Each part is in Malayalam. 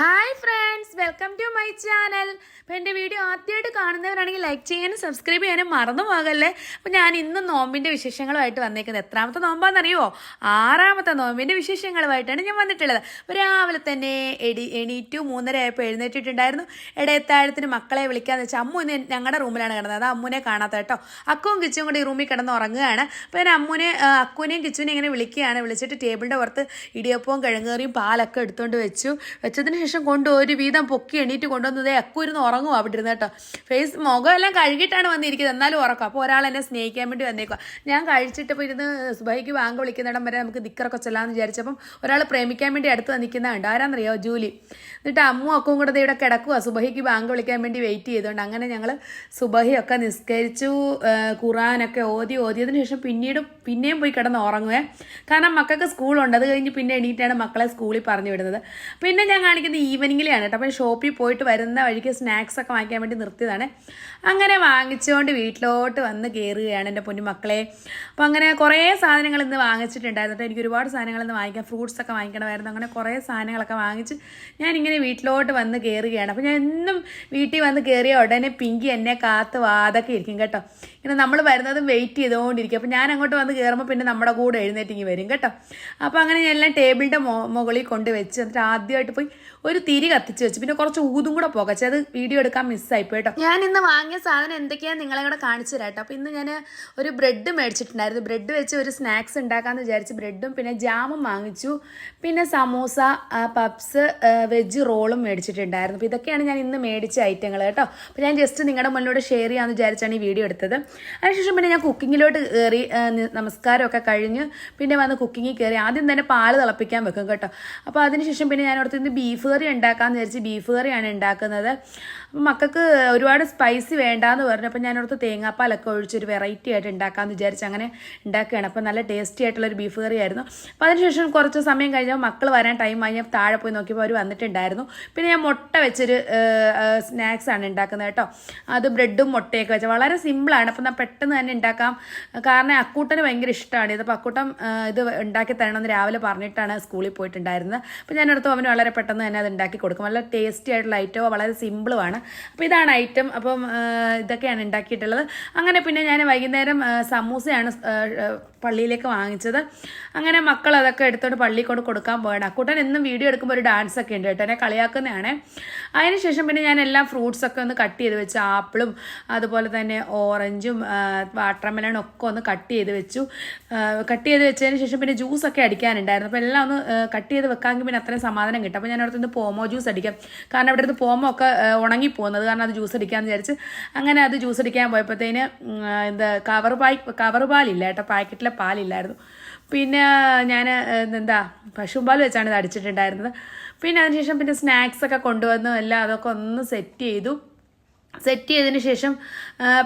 Hi friends, welcome to my channel. അപ്പോൾ എൻ്റെ വീഡിയോ ആദ്യമായിട്ട് കാണുന്നവരാണെങ്കിൽ ലൈക്ക് ചെയ്യാനും സബ്സ്ക്രൈബ് ചെയ്യാനും മറന്നു പോകല്ലേ. അപ്പോൾ ഞാൻ ഇന്ന് നോമ്പിൻ്റെ വിശേഷങ്ങളുമായിട്ട് വന്നേക്കുന്നത്. എത്രാമത്തെ നോമ്പാണെന്നറിയുമോ? 6ാമത്തെ നോമ്പിൻ്റെ വിശേഷങ്ങളുമായിട്ടാണ് ഞാൻ വന്നിട്ടുള്ളത്. അപ്പോൾ രാവിലെ തന്നെ എണീറ്റു 3:30 ആയപ്പോൾ എഴുന്നേറ്റിട്ടുണ്ടായിരുന്നു. ഇടയത്താഴത്തിന് മക്കളെ വിളിക്കാമെന്ന് വെച്ചാൽ അമ്മു ഇന്ന് ഞങ്ങളുടെ റൂമിലാണ് കിടന്നത്. അത് അമ്മുനെ കാണാത്ത കേട്ടോ. അക്കുവും കിച്ചും കൂടി ഈ റൂമിൽ കിടന്ന് ഉറങ്ങുകയാണ്. അപ്പോൾ ഞാൻ അക്കുവിനെയും കിച്ചുവിനെയും ഇങ്ങനെ വിളിക്കുകയാണ്. വിളിച്ചിട്ട് ടേബിളിൻ്റെ പുറത്ത് ഇടിയപ്പവും കിഴങ്ങേറിയും പാലൊക്കെ എടുത്തുകൊണ്ട് വെച്ചതിന് ശേഷം കൊണ്ട് ഒരു വീതം പൊക്കി എണീറ്റ് കൊണ്ടുവന്നതേ അക്കുരുന്ന് ഉറങ്ങും അവിടെ ഇരുന്ന് കേട്ടോ. മുഖം എല്ലാം കഴുകിയിട്ടാണ് വന്നിരിക്കുന്നത്, എന്നാലും ഉറക്കം. അപ്പോൾ ഒരാൾ എന്നെ സ്നേഹിക്കാൻ വേണ്ടി വന്നേക്കുക. ഞാൻ കഴിച്ചിട്ടിപ്പോൾ ഇരുന്ന് സുബൈക്ക് ബാങ്ക് വിളിക്കുന്നിടം വരെ നമുക്ക് ദിക്കറൊക്കെ ചെല്ലാമെന്ന് വിചാരിച്ചപ്പം ഒരാൾ പ്രേമിക്കാൻ വേണ്ടി അടുത്ത് വന്നിരിക്കുന്നതുണ്ട്. ആരാന്നറിയോ? ജൂലി. എന്നിട്ട് അമ്മും അക്കും കൂടെ ഇവിടെ കിടക്കുക, സുബഹിക്ക് ബാങ്ക് വിളിക്കാൻ വേണ്ടി വെയിറ്റ് ചെയ്തുകൊണ്ട്. അങ്ങനെ ഞങ്ങൾ സുബഹിയൊക്കെ നിസ്കരിച്ചു, ഖുറാനൊക്കെ ഓതിയതിന് ശേഷം പിന്നെയും പോയി കിടന്ന് ഉറങ്ങുവേ. കാരണം മക്കൾക്ക് സ്കൂളുണ്ട്. അത് കഴിഞ്ഞ് പിന്നെ എണീറ്റാണ് മക്കളെ സ്കൂളിൽ പറഞ്ഞു വിടുന്നത്. പിന്നെ ഞാൻ കാണിക്കുന്നത് ഈവനിങ്ങിലെയാണ് കേട്ടോ. അപ്പം ഷോപ്പിൽ പോയിട്ട് വരുന്ന വഴിക്ക് സ്നാക്സ് ഒക്കെ വാങ്ങിക്കാൻ വേണ്ടി നിർത്തിയതാണ്. അങ്ങനെ വാങ്ങിച്ചുകൊണ്ട് വീട്ടിലോട്ട് വന്ന് കയറുകയാണ് എൻ്റെ പൊന്നു മക്കളെ. അപ്പോൾ അങ്ങനെ കുറേ സാധനങ്ങൾ ഇന്ന് വാങ്ങിച്ചിട്ടുണ്ടായിരുന്നു. എനിക്ക് ഒരുപാട് സാധനങ്ങൾ ഇന്ന് വാങ്ങിക്കാം, ഫ്രൂട്ട്സ് ഒക്കെ വാങ്ങിക്കണമായിരുന്നു. അങ്ങനെ കുറേ സാധനങ്ങളൊക്കെ വാങ്ങിച്ച് ഞാനിങ്ങനെ വീട്ടിലോട്ട് വന്ന് കയറുകയാണ്. അപ്പോൾ ഞാൻ എന്നും വീട്ടിൽ വന്ന് കയറിയ ഉടനെ പിങ്കി എന്നെ കാത്ത് വാതൊക്കെ ഇരിക്കും കേട്ടോ. ഇങ്ങനെ നമ്മൾ വരുന്നതും വെയിറ്റ് ചെയ്തുകൊണ്ടിരിക്കും. അപ്പോൾ ഞാൻ അങ്ങോട്ട് വന്ന് കയറുമ്പോൾ പിന്നെ നമ്മുടെ കൂടെ എഴുന്നേറ്റിങ്ങി വരും കേട്ടോ. അപ്പോൾ അങ്ങനെ ഞാൻ എല്ലാം ടേബിളിൻ്റെ മുകളിൽ കൊണ്ട് വെച്ച് എന്നിട്ട് ആദ്യമായിട്ട് പോയി ഒരു തിരി കത്തിച്ച് വെച്ച് പിന്നെ കുറച്ച് ഊതും കൂടെ പോകച്ച്. അത് വീഡിയോ എടുക്കാൻ മിസ്സായിപ്പോയി കേട്ടോ. ഞാൻ ഇന്ന് വാങ്ങിയ സാധനം എന്തൊക്കെയാണ് നിങ്ങളെ കൂടെ കാണിച്ചു തരാം കേട്ടോ. അപ്പോൾ ഇന്ന് ഞാൻ ഒരു ബ്രെഡ് മേടിച്ചിട്ടുണ്ടായിരുന്നു. ബ്രെഡ് വെച്ച് ഒരു സ്നാക്സ് ഉണ്ടാക്കാമെന്ന് വിചാരിച്ച് ബ്രെഡും പിന്നെ ജാമും വാങ്ങിച്ചു. പിന്നെ സമൂസ, പപ്സ്, വെജ് റോളും മേടിച്ചിട്ടുണ്ടായിരുന്നു. അപ്പോൾ ഇതൊക്കെയാണ് ഞാൻ ഇന്ന് മേടിച്ച ഐറ്റങ്ങൾ കേട്ടോ. അപ്പോൾ ഞാൻ ജസ്റ്റ് നിങ്ങളുടെ മുന്നിലൂടെ ഷെയർ ചെയ്യാമെന്ന് വിചാരിച്ചാണ് ഈ വീഡിയോ എടുത്തത്. അതിനുശേഷം പിന്നെ ഞാൻ കുക്കിങ്ങിലോട്ട് കയറി. നമസ്കാരമൊക്കെ കഴിഞ്ഞ് പിന്നെ വന്ന് കുക്കിങ്ങിൽ കയറി. ആദ്യം തന്നെ പാല് തിളപ്പിക്കാൻ വെക്കും കേട്ടോ. അപ്പോൾ അതിനുശേഷം പിന്നെ ഞാൻ ഓർത്ത് ഇന്ന് ബീഫ് കറി ഉണ്ടാക്കാമെന്ന് വിചാരിച്ച് ബീഫ് കറിയാണ് ഉണ്ടാക്കുന്നത്. മക്കൾക്ക് ഒരുപാട് സ്പൈസി വേണ്ടാന്ന് പറഞ്ഞു. അപ്പോൾ ഞാൻ ഓർത്ത് തേങ്ങാപ്പാലൊക്കെ ഒഴിച്ചൊരു വെറൈറ്റി ആയിട്ട് ഉണ്ടാക്കാമെന്ന് വിചാരിച്ച് അങ്ങനെ ഉണ്ടാക്കുകയാണ്. അപ്പോൾ നല്ല ടേസ്റ്റി ആയിട്ടുള്ളൊരു ബീഫ് കറി ആയിരുന്നു. അപ്പോൾ അതിനുശേഷം കുറച്ച് സമയം കഴിഞ്ഞപ്പോൾ മക്കൾ വരാൻ ടൈം ആയി. ഞാൻ താഴെ പോയി നോക്കിയപ്പോൾ അവർ വന്നിട്ടുണ്ടായിരുന്നു. പിന്നെ ഞാൻ മുട്ട വെച്ചൊരു സ്നാക്സ് ആണ് ഉണ്ടാക്കുന്നത് കേട്ടോ. അത് ബ്രെഡും മുട്ടയൊക്കെ വെച്ചാൽ വളരെ സിമ്പിളാണ്. അപ്പോൾ ഞാൻ പെട്ടെന്ന് തന്നെ ഉണ്ടാക്കാം. കാരണം അക്കൂട്ടന് ഭയങ്കര ഇഷ്ടമാണ് ഇത്. അപ്പോൾ അക്കൂട്ടൻ ഇത് ഉണ്ടാക്കി തരണമെന്ന് രാവിലെ പറഞ്ഞിട്ടാണ് സ്കൂളിൽ പോയിട്ടുണ്ടായിരുന്നത്. അപ്പോൾ ഞാനടുത്ത് അവന് വളരെ പെട്ടെന്ന് തന്നെ അത് ഉണ്ടാക്കി കൊടുക്കും. നല്ല ടേസ്റ്റി ആയിട്ടുള്ള ഐറ്റവും വളരെ സിമ്പിളുമാണ്. അപ്പോൾ ഇതാണ് ഐറ്റം. അപ്പം ഇതൊക്കെയാണ് ഉണ്ടാക്കിയിട്ടുള്ളത്. അങ്ങനെ പിന്നെ ഞാൻ വൈകുന്നേരം സമൂസയാണ് പള്ളിയിലേക്ക് വാങ്ങിച്ചത്. അങ്ങനെ മക്കൾ അതൊക്കെ എടുത്തോണ്ട് പള്ളിയിൽ കൊണ്ട് കൊടുക്കാൻ പോയാണ്. അക്കൂട്ടൻ എന്നും വീഡിയോ എടുക്കുമ്പോൾ ഒരു ഡാൻസ് ഒക്കെ ഉണ്ട് കേട്ടോ, എന്നെ കളിയാക്കുന്നതാണ്. അതിനുശേഷം പിന്നെ ഞാൻ എല്ലാ ഫ്രൂട്ട്സൊക്കെ ഒന്ന് കട്ട് ചെയ്ത് വെച്ചു. ആപ്പിളും അതുപോലെ തന്നെ ഓറഞ്ചും വാട്ടർമെലണും ഒക്കെ ഒന്ന് കട്ട് ചെയ്ത് വെച്ചു. കട്ട് ചെയ്ത് വെച്ചതിന് ശേഷം പിന്നെ ജ്യൂസൊക്കെ അടിക്കാനുണ്ടായിരുന്നു. അപ്പോൾ എല്ലാം ഒന്ന് കട്ട് ചെയ്ത് വെക്കാമെങ്കിൽ പിന്നെ അത്രയും സമാധാനം കിട്ടും. അപ്പോൾ ഞാൻ അടുത്ത് പോമോ ജ്യൂസ് അടിക്കാം. കാരണം ഇവിടെ അടുത്ത് പോമോ ഒക്കെ ഉണങ്ങിപ്പോകുന്നത് കാരണം അത് ജ്യൂസ് അടിക്കാമെന്ന് വിചാരിച്ച് അങ്ങനെ അത് ജ്യൂസ് അടിക്കാൻ പോയപ്പോഴത്തേന് കവർ പാലില്ല കേട്ടോ, പാക്കറ്റിലെ പാലില്ലായിരുന്നു. പിന്നെ ഞാൻ പശുമ്പാൽ വെച്ചാണ് ഇത് അടിച്ചിട്ടുണ്ടായിരുന്നത്. പിന്നെ അതിനുശേഷം പിന്നെ സ്നാക്സൊക്കെ കൊണ്ടുവന്നു എല്ലാം അതൊക്കെ ഒന്ന് സെറ്റ് ചെയ്തതിന് ശേഷം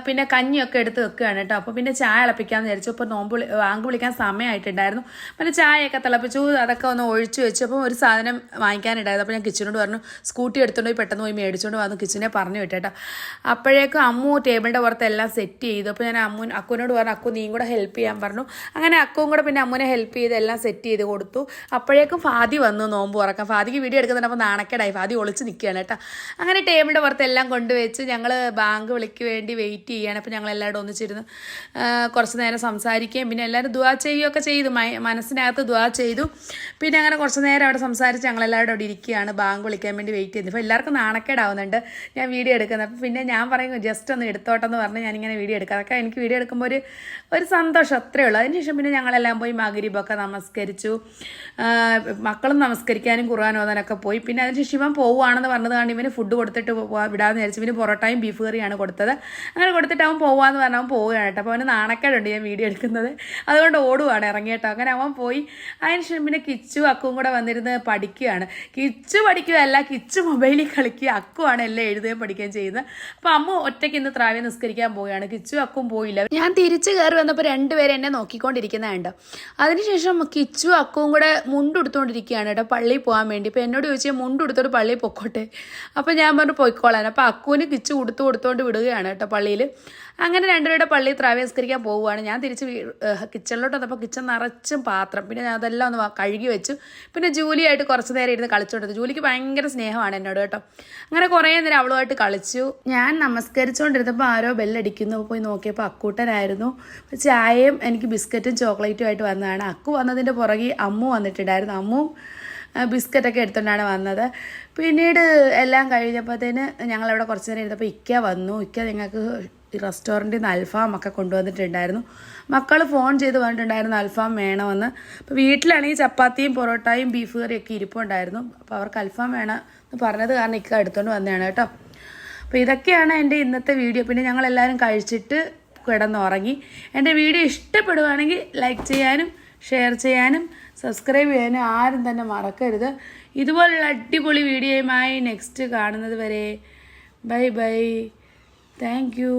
പിന്നെ കഞ്ഞിയൊക്കെ എടുത്ത് വെക്കുകയാണ് കേട്ടോ. അപ്പോൾ പിന്നെ ചായ തിളപ്പിക്കാമെന്ന് വിചാരിച്ചു. അപ്പോൾ വാങ്ക് വിളിക്കാൻ സമയമായിട്ടുണ്ടായിരുന്നു. പിന്നെ ചായയൊക്കെ തിളപ്പിച്ചു, അതൊക്കെ ഒന്ന് ഒഴിച്ചു വെച്ചു. അപ്പോൾ ഒരു സാധനം വാങ്ങിക്കാനുണ്ടായിരുന്നു. അപ്പോൾ ഞാൻ കിച്ചനോട് പറഞ്ഞു സ്കൂട്ടി എടുത്തുകൊണ്ട് പോയി പെട്ടെന്ന് പോയി മേടിച്ചുകൊണ്ട് വന്നു. കിച്ചനെ പറഞ്ഞു വിട്ടേട്ടോ. അപ്പോഴേക്കും അമ്മു ടേബിളിൻ്റെ പുറത്ത് എല്ലാം സെറ്റ് ചെയ്തു. അപ്പോൾ ഞാൻ അക്കുവിനോട് പറഞ്ഞു അക്കു നീയും കൂടെ ഹെൽപ്പ് ചെയ്യാൻ പറഞ്ഞു. അങ്ങനെ അക്കുവും കൂടെ പിന്നെ അമ്മുനെ ഹെൽപ്പ് ചെയ്ത് എല്ലാം സെറ്റ് ചെയ്ത് കൊടുത്തു. അപ്പോഴേക്കും ഫാദി വന്നു നോമ്പ് തുറക്കാം. ഫാദിക്ക് വീഡിയോ എടുക്കുന്നുണ്ട്. അപ്പോൾ നാണക്കേടായി, ഫാദി ഒളിച്ച് നിൽക്കുകയാണ് കേട്ടോ. അങ്ങനെ ടേബിളിൻ്റെ പുറത്ത് എല്ലാം കൊണ്ടുവച്ച് ഞങ്ങൾ ബാങ്ക് വിളിക്ക് വേണ്ടി വെയിറ്റ് ചെയ്യാണ്. അപ്പോൾ ഞങ്ങൾ എല്ലാവരും ഒന്നിച്ചിരുന്ന് കുറച്ച് നേരം സംസാരിക്കുകയും പിന്നെ എല്ലാവരും ദുആ ചെയ്യുകയൊക്കെ ചെയ്തു. മനസ്സിനകത്ത് ദുആ ചെയ്തു. പിന്നെ അങ്ങനെ കുറച്ച് നേരം അവിടെ സംസാരിച്ച് ഞങ്ങളെല്ലാവരും അവിടെ ഇരിക്കുകയാണ് ബാങ്ക് വിളിക്കാൻ വേണ്ടി വെയിറ്റ് ചെയ്തു. അപ്പോൾ എല്ലാവർക്കും നാണക്കേടാവുന്നുണ്ട് ഞാൻ വീഡിയോ എടുക്കുന്നത്. അപ്പോൾ പിന്നെ ഞാൻ പറയും ജസ്റ്റ് ഒന്ന് എടുത്തോട്ടെന്ന് പറഞ്ഞ് ഞാനിങ്ങനെ വീഡിയോ എടുക്കാം. അതൊക്കെ എനിക്ക് വീഡിയോ എടുക്കുമ്പോൾ ഒരു സന്തോഷം അത്രയേ ഉള്ളൂ. അതിനുശേഷം പിന്നെ ഞങ്ങളെല്ലാം പോയി മഗ്‌രിബൊക്കെ നമസ്കരിച്ചു. മക്കളും നമസ്കരിക്കാനും ഖുർആൻ ഓതാനൊക്കെ പോയി. പിന്നെ അതിനുശേഷം ഇവൻ പോവുകയാണെന്ന് പറഞ്ഞത് കൊണ്ട് ഇവന് ഫുഡ് കൊടുത്തിട്ട് വിടാമെന്ന് വിചാരിച്ചു. ഇവന് പൊറോട്ടയും ബീഫ് കറിയാണ് കൊടുത്തത്. അങ്ങനെ കൊടുത്തിട്ട് അവൻ പോവാന്ന് പറഞ്ഞാൽ അവൻ പോവുകയാണ് കേട്ടോ. അപ്പോൾ അവന് നാണക്കേടുണ്ട് ഞാൻ വീഡിയോ എടുക്കുന്നത്, അതുകൊണ്ട് ഓടുവാണ് ഇറങ്ങിയിട്ടോ. അങ്ങനെ അവൻ പോയി. അതിനുശേഷം പിന്നെ കിച്ചു അക്കുവും കൂടെ വന്നിരുന്ന് പഠിക്കുകയാണ്. കിച്ചു പഠിക്കുകയല്ല, കിച്ചു മൊബൈലിൽ കളിക്കുക, അക്കുവാണ് എല്ലാം എഴുതുകയും പഠിക്കുകയും ചെയ്യുന്നത്. അപ്പോൾ അമ്മ ഒറ്റയ്ക്ക് ഇന്ന് ത്രാവ്യം നിസ്കരിക്കാൻ പോവുകയാണ്. കിച്ചു അക്കും പോയില്ല. ഞാൻ തിരിച്ച് കയറി വന്നപ്പോൾ രണ്ടുപേരും എന്നെ നോക്കിക്കൊണ്ടിരിക്കുന്നതുണ്ട്. അതിനുശേഷം കിച്ചു അക്കുവും കൂടെ മുണ്ടെടുത്തുകൊണ്ടിരിക്കുകയാണ് കേട്ടോ പള്ളിയിൽ പോകാൻ വേണ്ടി. അപ്പോൾ എന്നോട് ചോദിച്ചാൽ മുണ്ടെടുത്തോട്ട് പള്ളിയിൽ പൊക്കോട്ടെ. അപ്പോൾ ഞാൻ പറഞ്ഞു പോയിക്കോളാൻ. അപ്പോൾ അക്കുവിന് കിച്ചു കുറച്ച് കൊടുത്തുകൊണ്ട് വിടുകയാണ് കേട്ടോ പള്ളിയിൽ. അങ്ങനെ രണ്ടുപേരുടെ പള്ളിയിൽ ത്രാവേസ്കരിക്കാൻ പോവുകയാണ്. ഞാൻ തിരിച്ച് കിച്ചണിലോട്ട് വന്നപ്പോൾ കിച്ചൺ നിറച്ചും പാത്രം. പിന്നെ ഞാൻ അതെല്ലാം ഒന്ന് കഴുകി വെച്ചു. പിന്നെ ജൂലിയായിട്ട് കുറച്ച് നേരം ഇരുന്ന് കളിച്ചുകൊണ്ടിരുന്നു. ജൂലിക്ക് ഭയങ്കര സ്നേഹമാണ് എന്നോട് കേട്ടോ. അങ്ങനെ കുറേ നേരം അവളുമായിട്ട് കളിച്ചു. ഞാൻ നമസ്കരിച്ചുകൊണ്ടിരുന്നപ്പോൾ ആരോ ബെല്ലടിക്കുന്നു. പോയി നോക്കിയപ്പോൾ അക്കൂട്ടനായിരുന്നു. ചായയും എനിക്ക് ബിസ്ക്കറ്റും ചോക്ലേറ്റും ആയിട്ട് വന്നതാണ്. അക്കു വന്നതിൻ്റെ പുറകെ അമ്മു വന്നിട്ടുണ്ടായിരുന്നു. അമ്മുവും ബിസ്ക്കറ്റൊക്കെ എടുത്തുകൊണ്ടാണ് വന്നത്. പിന്നീട് എല്ലാം കഴിഞ്ഞപ്പോഴത്തേന് ഞങ്ങളവിടെ കുറച്ച് നേരം ഇരുന്നപ്പോൾ ഇക്ക വന്നു. ഇക്ക ഞങ്ങൾക്ക് റെസ്റ്റോറൻറ്റിൽ നിന്ന് അൽഫാം ഒക്കെ കൊണ്ടുവന്നിട്ടുണ്ടായിരുന്നു. മക്കൾ ഫോൺ ചെയ്ത് പറഞ്ഞിട്ടുണ്ടായിരുന്നു അൽഫാം വേണമെന്ന്. അപ്പോൾ വീട്ടിലാണെങ്കിൽ ചപ്പാത്തിയും പൊറോട്ടയും ബീഫ് കറിയൊക്കെ ഇരിപ്പുണ്ടായിരുന്നു. അപ്പോൾ അവർക്ക് അൽഫാം വേണം എന്ന് പറഞ്ഞത് കാരണം ഇക്ക എടുത്തുകൊണ്ട് വന്നതാണ് കേട്ടോ. അപ്പോൾ ഇതൊക്കെയാണ് എൻ്റെ ഇന്നത്തെ വീഡിയോ. പിന്നെ ഞങ്ങളെല്ലാവരും കഴിച്ചിട്ട് കിടന്നുറങ്ങി. എൻ്റെ വീഡിയോ ഇഷ്ടപ്പെടുകയാണെങ്കിൽ ലൈക്ക് ചെയ്യാനും ഷെയർ ചെയ്യാനും സബ്സ്ക്രൈബ് ചെയ്യാനും ആരും തന്നെ മറക്കരുത്. ഇതുപോലുള്ള അടിപൊളി വീഡിയോയുമായി നെക്സ്റ്റ് കാണുന്നത് വരെ ബൈ ബൈ. Thank you.